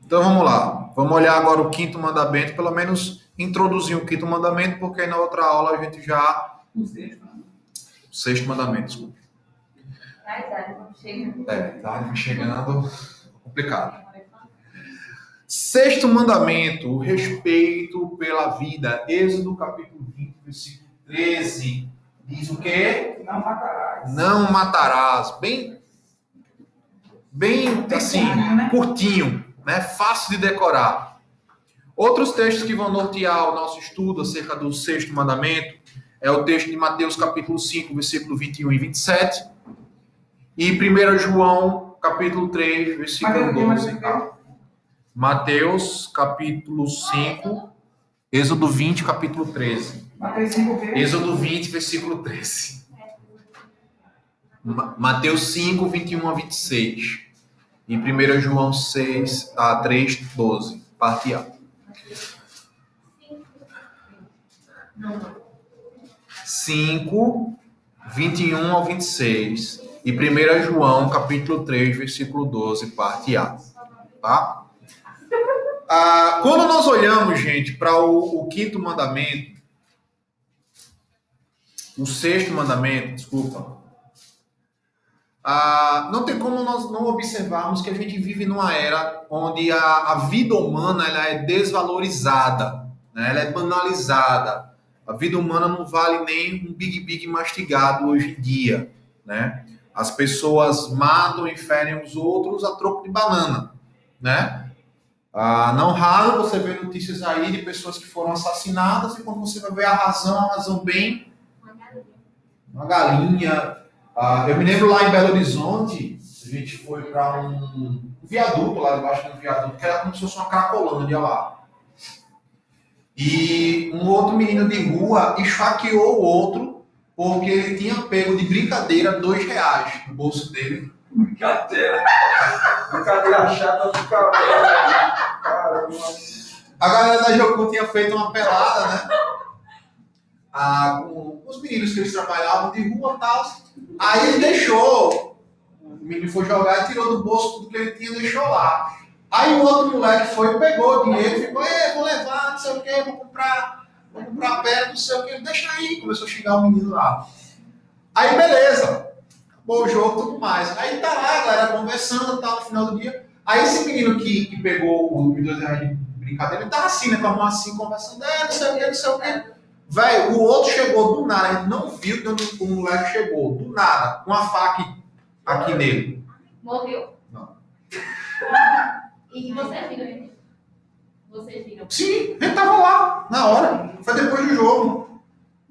Então vamos lá. Vamos olhar agora o quinto mandamento, pelo menos introduzir o quinto mandamento, porque aí na outra aula a gente já. O sexto mandamento, desculpa. Tá chegando complicado. Sexto mandamento, o respeito pela vida. Êxodo capítulo 20, versículo 13. Diz o quê? Não matarás. Não matarás. Bem assim, curtinho, né? Fácil de decorar. Outros textos que vão nortear o nosso estudo acerca do sexto mandamento é o texto de Mateus capítulo 5, versículo 21 e 27. E 1 João capítulo 3, versículo 12. Mateus capítulo 5, Êxodo 20, capítulo 13. Êxodo 20, versículo 13. Mateus 5, 21 a 26. E 1 João 6, 3, 12. Parte A. 5, 21 ao 26. E 1 João, capítulo 3, versículo 12, parte A. Tá? Quando nós olhamos, gente, para o quinto mandamento, o sexto mandamento, desculpa, não tem como nós não observarmos que a gente vive numa era onde a vida humana ela é desvalorizada, né? Ela é banalizada. A vida humana não vale nem um big mastigado hoje em dia, né? As pessoas matam e ferem os outros a troco de banana, né? Não raro você vê notícias aí de pessoas que foram assassinadas e quando você vai ver a razão bem uma galinha. Eu me lembro lá em Belo Horizonte, a gente foi para um viaduto lá debaixo do viaduto, que era como se fosse uma cracolândia lá. E um outro menino de rua esfaqueou o outro porque ele tinha pego de brincadeira R$2 no bolso dele. Brincadeira chata do caramba. A galera da Jocum tinha feito uma pelada, né? Com os meninos que eles trabalhavam de rua e tal. Aí ele deixou. O menino foi jogar e tirou do bolso tudo que ele tinha e deixou lá. Aí o outro moleque foi, pegou o dinheiro e ficou, vou levar, não sei o quê, vou comprar pedra, não sei o quê, deixa aí. Começou a xingar o menino lá. Aí beleza. Acabou o jogo e tudo mais. Aí tá lá, a galera conversando, tá, no final do dia. Aí esse menino que pegou os R$2 de brincadeira, ele tava assim, né, com a mão assim, conversando, não sei o quê, não sei o quê. Velho, o outro chegou do nada, a gente não viu de onde o moleque chegou, do nada, com a faca aqui nele. Morreu? Não. E vocês viram ele? Vocês viram? Sim, ele tava lá, na hora. Foi depois do jogo.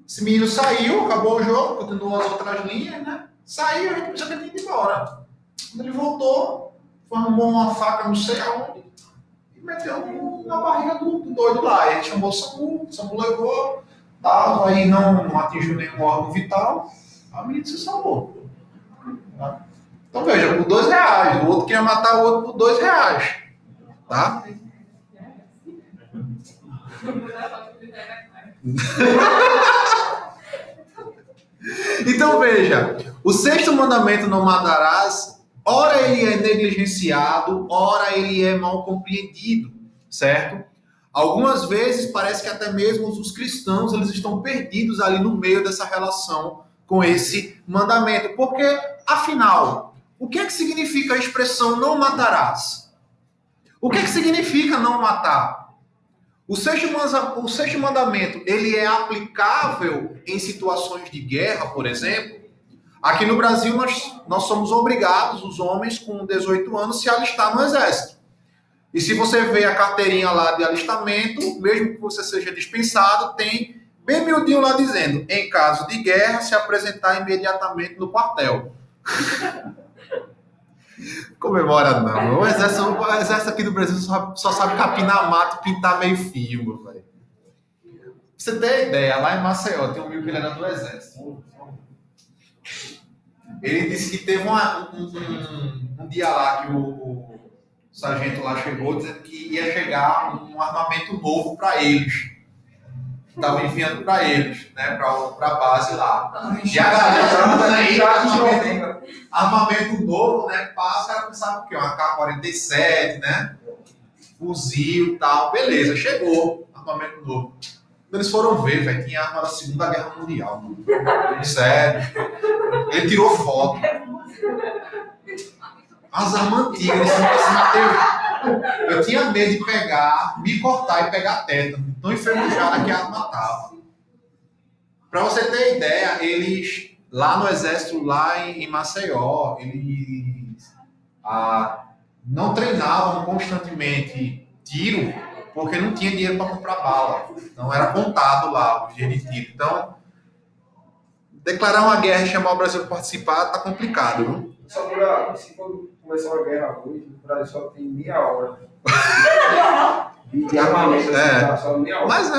Esse menino saiu, acabou o jogo, continuou as outras linhas, né? Saiu, a gente pensou que ele tinha ido embora. Quando ele voltou, arrumou uma faca não sei aonde e meteu na barriga do doido lá. Ele chamou o SAMU levou, tal, aí não atingiu nenhum órgão vital, a menina se salvou. Então veja, por R$2. O outro queria matar o outro por R$2. Tá? Então veja, o sexto mandamento não matarás, ora ele é negligenciado, ora ele é mal compreendido, certo? Algumas vezes parece que até mesmo os cristãos eles estão perdidos ali no meio dessa relação com esse mandamento, porque afinal, o que é que significa a expressão não matarás? O que é que significa não matar? O sexto mandamento, ele é aplicável em situações de guerra, por exemplo? Aqui no Brasil, nós somos obrigados, os homens com 18 anos, se alistar no exército. E se você vê a carteirinha lá de alistamento, mesmo que você seja dispensado, tem bem miudinho lá dizendo, em caso de guerra, se apresentar imediatamente no quartel. Comemora não. O exército aqui do Brasil só sabe capinar mato e pintar meio fio, meu velho. Pra você ter ideia, lá em Maceió tem um amigo que ele era do exército. Ele disse que teve um dia lá que o sargento lá chegou dizendo que ia chegar um armamento novo para eles. Estava enviando para eles, né, para a base lá. E a galera aí, armamento novo, né, passa, o cara pensava o quê? Uma K-47, né? fuzil e tal. Beleza, chegou. Armamento novo. Quando eles foram ver, velho, tinha arma da Segunda Guerra Mundial. Mano. Sério. Ele tirou foto. As armas antigas, eles são assim, Mateus. Eu tinha medo de pegar, me cortar e pegar tétano. Tão enferrujada que a arma tava. Pra você ter ideia, eles, lá no exército, lá em Maceió, eles não treinavam constantemente tiro, porque não tinha dinheiro para comprar bala. Não era contado lá o dinheiro de tiro. Então, declarar uma guerra e chamar o Brasil para participar tá complicado, viu? Só dura, se for começar uma guerra hoje, o Brasil só tem meia hora. De armamento, só meia hora. Mas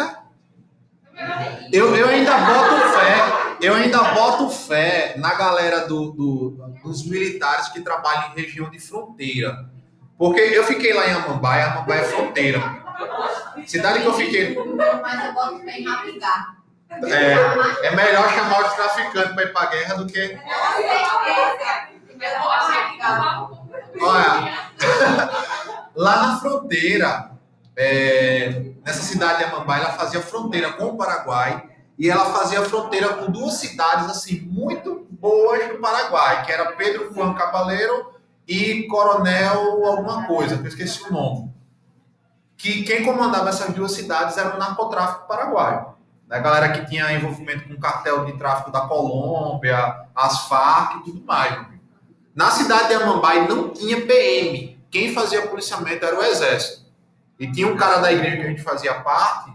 eu ainda boto fé na galera dos militares que trabalham em região de fronteira. Porque eu fiquei lá em Amambaia é fronteira. Cidade que eu fiquei. Mas eu boto fé em Rapidar. É melhor chamar os traficantes para ir para a guerra do que. Olha, lá na fronteira, nessa cidade de Amambaia, ela fazia fronteira com o Paraguai e ela fazia fronteira com duas cidades assim muito boas do Paraguai, que era Pedro Juan Cabaleiro e Coronel alguma coisa, que eu esqueci o nome. Que quem comandava essas duas cidades era o narcotráfico paraguaio. A galera que tinha envolvimento com o cartel de tráfico da Colômbia, as Farc e tudo mais. Na cidade de Amambaia não tinha PM. Quem fazia policiamento era o exército. E tinha um cara da igreja que a gente fazia parte,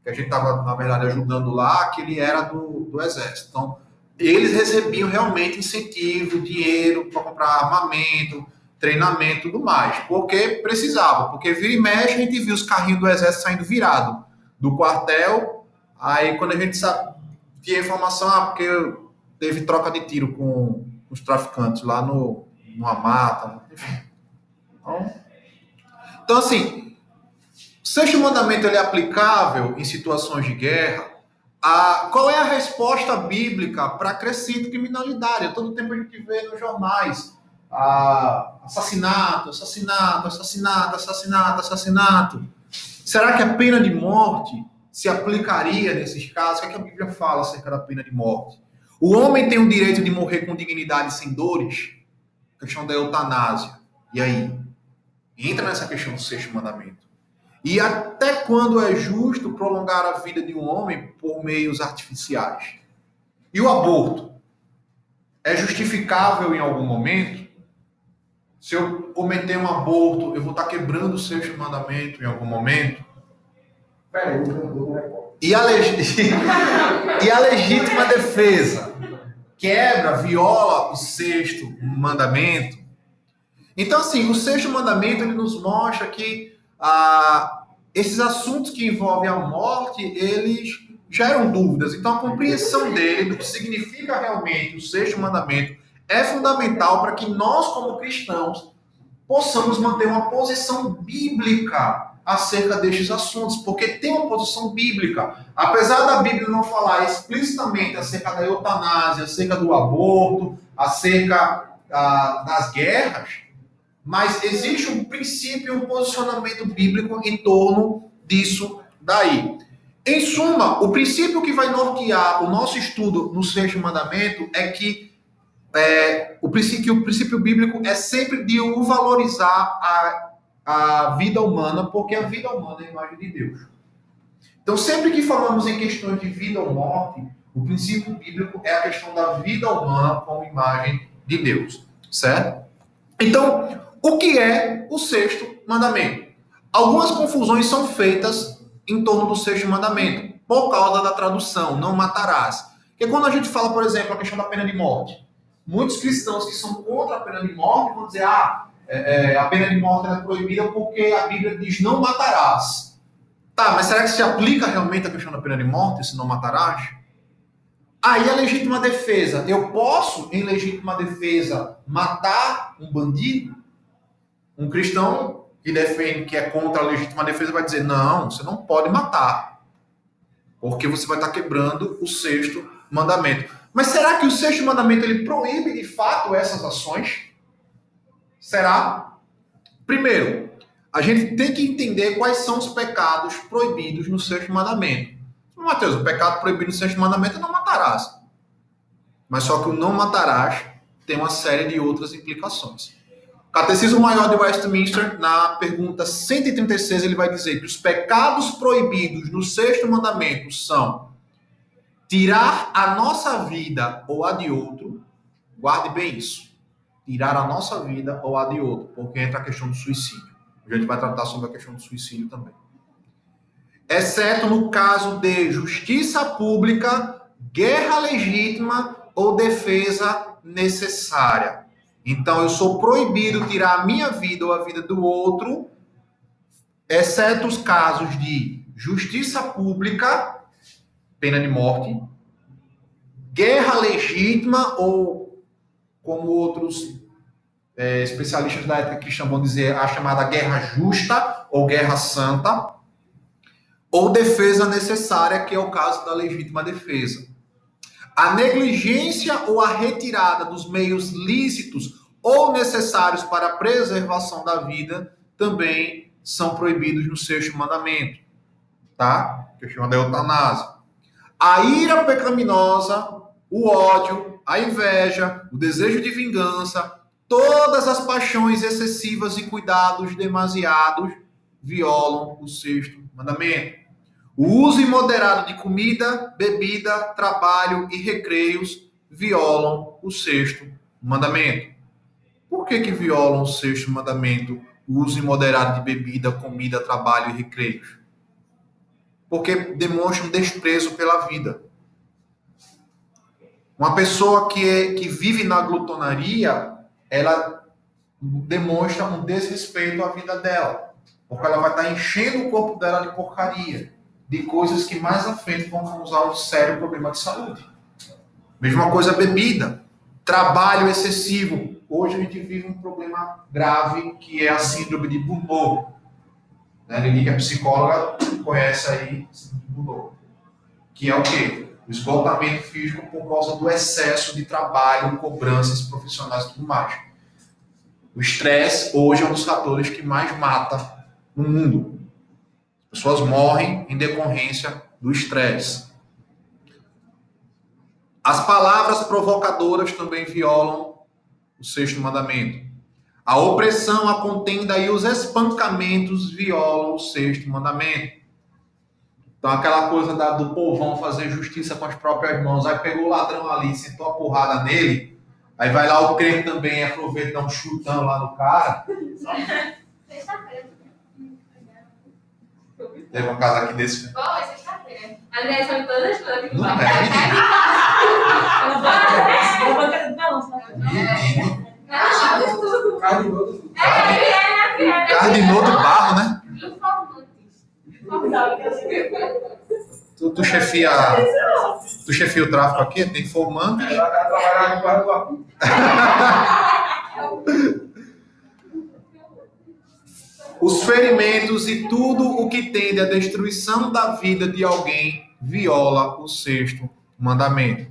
que a gente estava, na verdade, ajudando lá, que ele era do exército. Então, eles recebiam realmente incentivo, dinheiro para comprar armamento, treinamento e tudo mais. Porque precisava. Porque vira e mexe, a gente viu os carrinhos do exército saindo virado do quartel. Aí, quando a gente tinha informação, porque teve troca de tiro com os traficantes lá numa mata, enfim. Então, assim, o sexto mandamento ele é aplicável em situações de guerra. Qual é a resposta bíblica para a crescente criminalidade? A todo tempo a gente vê nos jornais assassinato, assassinato, assassinato, assassinato, assassinato. Será que a pena de morte se aplicaria nesses casos? O que é que a Bíblia fala acerca da pena de morte? O homem tem o direito de morrer com dignidade sem dores? A questão da eutanásia. E aí? Entra nessa questão do sexto mandamento. E até quando é justo prolongar a vida de um homem por meios artificiais? E o aborto? É justificável em algum momento? Se eu cometer um aborto, eu vou estar quebrando o sexto mandamento em algum momento? Peraí, não é. E a legítima defesa quebra, viola o sexto mandamento. Então, assim, o sexto mandamento ele nos mostra que esses assuntos que envolvem a morte, eles geram dúvidas. Então, a compreensão dele, do que significa realmente o sexto mandamento, é fundamental para que nós, como cristãos, possamos manter uma posição bíblica acerca destes assuntos, porque tem uma posição bíblica. Apesar da Bíblia não falar explicitamente acerca da eutanásia, acerca do aborto, acerca das guerras, mas existe um princípio e um posicionamento bíblico em torno disso daí. Em suma, o princípio que vai nortear o nosso estudo no sexto mandamento é que o princípio bíblico é sempre de valorizar a vida humana, porque a vida humana é a imagem de Deus. Então, sempre que falamos em questões de vida ou morte, o princípio bíblico é a questão da vida humana como imagem de Deus, certo? Então, o que é o sexto mandamento? Algumas confusões são feitas em torno do sexto mandamento, por causa da tradução, não matarás. Porque quando a gente fala, por exemplo, a questão da pena de morte, muitos cristãos que são contra a pena de morte vão dizer, a pena de morte é proibida porque a Bíblia diz não matarás. Tá, mas será que se aplica realmente a questão da pena de morte, se não matarás? Aí a legítima defesa. Eu posso, em legítima defesa, matar um bandido? Um cristão que defende que é contra a legítima defesa vai dizer, não, você não pode matar. Porque você vai estar quebrando o sexto mandamento. Mas será que o sexto mandamento ele proíbe de fato essas ações? Será? Primeiro, a gente tem que entender quais são os pecados proibidos no sexto mandamento. Mateus, o pecado proibido no sexto mandamento é não matarás. Mas só que o não matarás tem uma série de outras implicações. O Catecismo Maior de Westminster, na pergunta 136, ele vai dizer que os pecados proibidos no sexto mandamento são tirar a nossa vida ou a de outro, guarde bem isso, tirar a nossa vida ou a de outro, porque entra a questão do suicídio. A gente vai tratar sobre a questão do suicídio também. Exceto no caso de justiça pública, guerra legítima ou defesa necessária. Então, eu sou proibido tirar a minha vida ou a vida do outro, exceto os casos de justiça pública, pena de morte, guerra legítima ou, como outros especialistas da ética cristã vão dizer, a chamada guerra justa ou guerra santa, ou defesa necessária, que é o caso da legítima defesa. A negligência ou a retirada dos meios lícitos ou necessários para a preservação da vida também são proibidos no sexto mandamento, tá? Questão da eutanásia. A ira pecaminosa, o ódio, a inveja, o desejo de vingança, todas as paixões excessivas e cuidados demasiados violam o sexto mandamento. O uso imoderado de comida, bebida, trabalho e recreios violam o sexto mandamento. Por que violam o sexto mandamento? O uso imoderado de bebida, comida, trabalho e recreios? Porque demonstram desprezo pela vida. Uma pessoa que vive na glutonaria, ela demonstra um desrespeito à vida dela. Porque ela vai estar enchendo o corpo dela de porcaria, de coisas que mais à frente vão causar um sério problema de saúde. Mesma coisa a bebida, trabalho excessivo. Hoje a gente vive um problema grave que é a síndrome de Burnout. A Lili, que é psicóloga, conhece aí a síndrome de Burnout. Que é o quê? O esgotamento físico por causa do excesso de trabalho, cobranças profissionais e tudo mais. O estresse hoje é um dos fatores que mais mata no mundo. As pessoas morrem em decorrência do estresse. As palavras provocadoras também violam o sexto mandamento. A opressão, a contenda e os espancamentos violam o sexto mandamento. Então, aquela coisa do povão fazer justiça com as próprias mãos. Aí pegou o ladrão ali, sentou a porrada nele. Aí vai lá o crente também, aproveita, dá um chutão lá no cara. Teve um caso aqui desse. Qual é sexta-feira? Aliás, são todas as coisas. Não é, Cardinou do barro, né? Tu chefia o tráfico aqui? Tem informantes? Ela tá trabalhando no bairro do Apu. Os ferimentos e tudo o que tende à destruição da vida de alguém viola o sexto mandamento.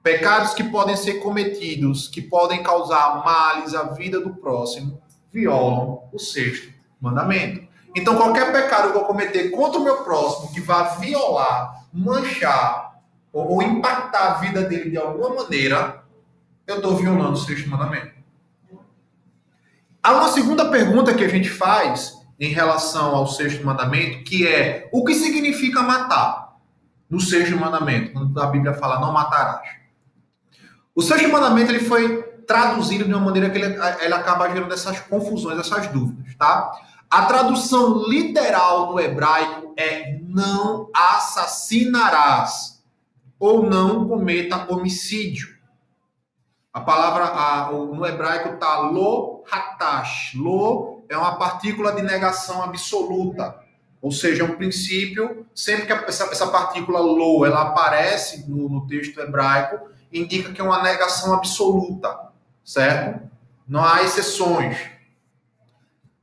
Pecados que podem ser cometidos, que podem causar males à vida do próximo, violam o sexto mandamento. Então, qualquer pecado que eu vou cometer contra o meu próximo, que vá violar, manchar ou impactar a vida dele de alguma maneira, eu estou violando o sexto mandamento. Há uma segunda pergunta que a gente faz em relação ao sexto mandamento, que é: o que significa matar no sexto mandamento, quando a Bíblia fala não matarás? O sexto mandamento ele foi traduzido de uma maneira que ele acaba gerando essas confusões, essas dúvidas, tá? A tradução literal do hebraico é não assassinarás ou não cometa homicídio. A palavra no hebraico está lo hatash. Lo é uma partícula de negação absoluta. Ou seja, é um princípio, sempre que essa partícula lo ela aparece no texto hebraico, indica que é uma negação absoluta, certo? Não há exceções.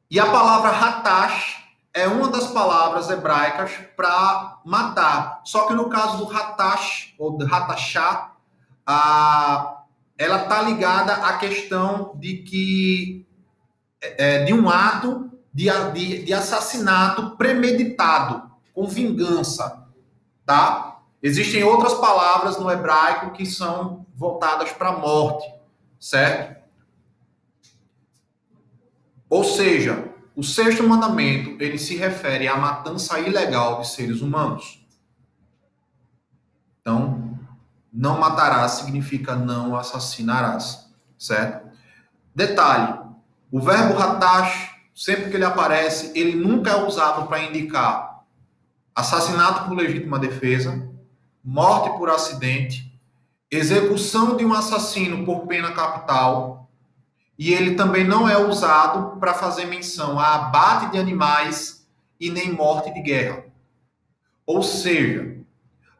E a palavra hatash é uma das palavras hebraicas para matar. Só que no caso do hatash, ou do hatashá, ela está ligada à questão de que de um ato de assassinato premeditado, com vingança, tá? Existem outras palavras no hebraico que são voltadas para a morte, certo? Ou seja, o sexto mandamento, ele se refere à matança ilegal de seres humanos. Então, não matarás significa não assassinarás, certo? Detalhe, o verbo ratash, sempre que ele aparece, ele nunca é usado para indicar assassinato por legítima defesa, morte por acidente, execução de um assassino por pena capital, e ele também não é usado para fazer menção a abate de animais e nem morte de guerra. Ou seja,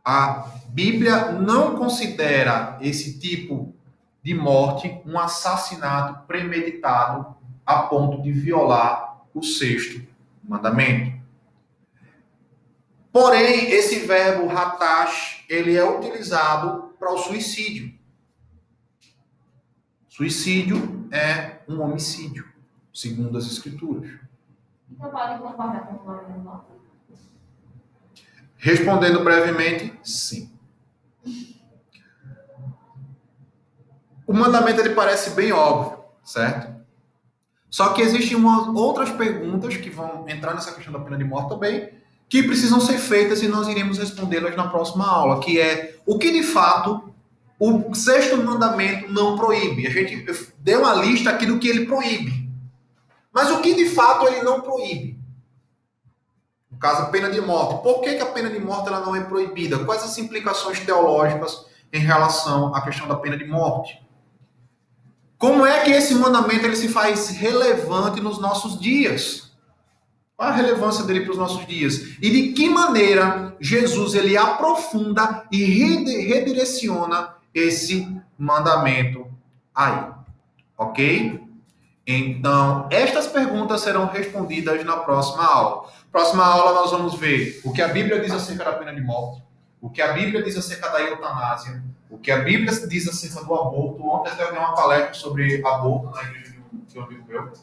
a Bíblia não considera esse tipo de morte um assassinato premeditado a ponto de violar o sexto mandamento. Porém, esse verbo ratash, ele é utilizado para o suicídio. Suicídio é um homicídio, segundo as escrituras. Então pode concordar com o mandamento? Respondendo brevemente, sim. O mandamento ele parece bem óbvio, certo? Só que existem outras perguntas que vão entrar nessa questão da pena de morte também, que precisam ser feitas e nós iremos respondê-las na próxima aula, que é o que de fato o sexto mandamento não proíbe. A gente deu uma lista aqui do que ele proíbe. Mas o que de fato ele não proíbe? No caso, a pena de morte. Por que a pena de morte ela não é proibida? Quais as implicações teológicas em relação à questão da pena de morte? Como é que esse mandamento ele se faz relevante nos nossos dias? Qual a relevância dele para os nossos dias? E de que maneira Jesus ele aprofunda e redireciona esse mandamento aí? Ok? Então, estas perguntas serão respondidas na próxima aula. Próxima aula nós vamos ver o que a Bíblia diz acerca da pena de morte, o que a Bíblia diz acerca da eutanásia, o que a Bíblia diz acerca do aborto. Ontem eu dei uma palestra sobre aborto na igreja de um amigo meu.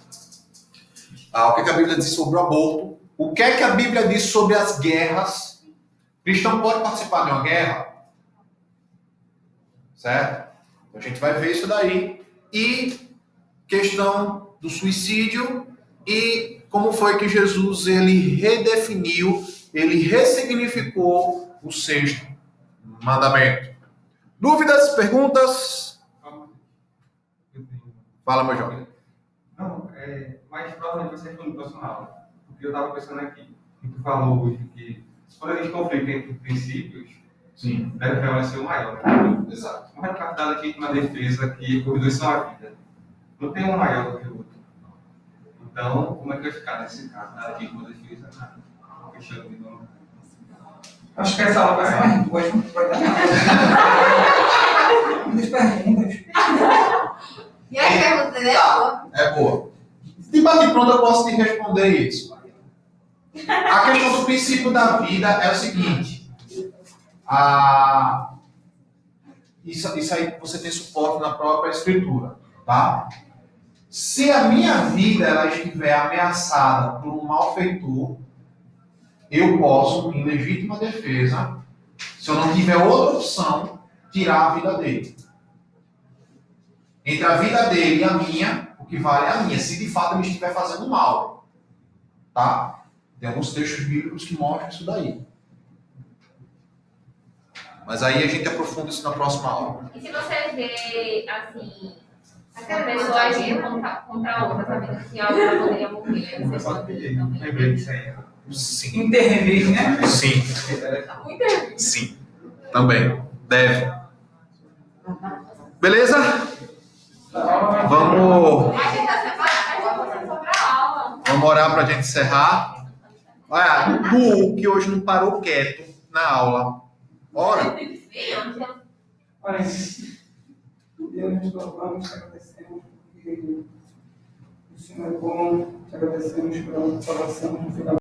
O que a Bíblia diz sobre o aborto, o que é que a Bíblia diz sobre as guerras. O cristão pode participar de uma guerra? Certo? Então a gente vai ver isso daí. E questão do suicídio e como foi que Jesus ele redefiniu, ele ressignificou o sexto mandamento. Dúvidas, perguntas? Fala, meu jovem. Não, mas provavelmente você foi no próximo aula. Porque eu estava pensando aqui, que tu falou hoje que quando a gente conflita entre princípios, Sim. deve prevalecer o maior. Exato. Mas captado aqui uma defesa que os dois são a vida. Não tem um maior do que o outro. Então, como é que vai ficar nesse caso? A legítima defesa, fechando de novo. Acho que essa aula vai ser mais boa, não vai dar nada. Muitas perguntas. E as perguntas é boa. É boa. De bate pronto eu posso te responder isso. A questão do princípio da vida é o seguinte. Isso aí você tem suporte na própria escritura, tá? Se a minha vida ela estiver ameaçada por um malfeitor, eu posso, em legítima defesa, se eu não tiver outra opção, tirar a vida dele. Entre a vida dele e a minha, o que vale é a minha, se de fato ele estiver fazendo mal. Tá? Tem alguns textos bíblicos que mostram isso daí. Mas aí a gente aprofunda isso na próxima aula. E se você vê, assim, uma pessoa agir contra outra, sabendo que alguém poderia morrer, você pode também. Lembrei disso aí. Sim. Intervir, né? Sim. Muito. Sim. Também. Deve. Beleza? Vamos. A gente tá separado, sobre a aula. Vamos orar para a gente encerrar. Olha, o Du, que hoje não parou quieto na aula. Ora. Olha, Deus, nos louvamos, te agradecemos, porque o Senhor é bom, te agradecemos pela salvação no final.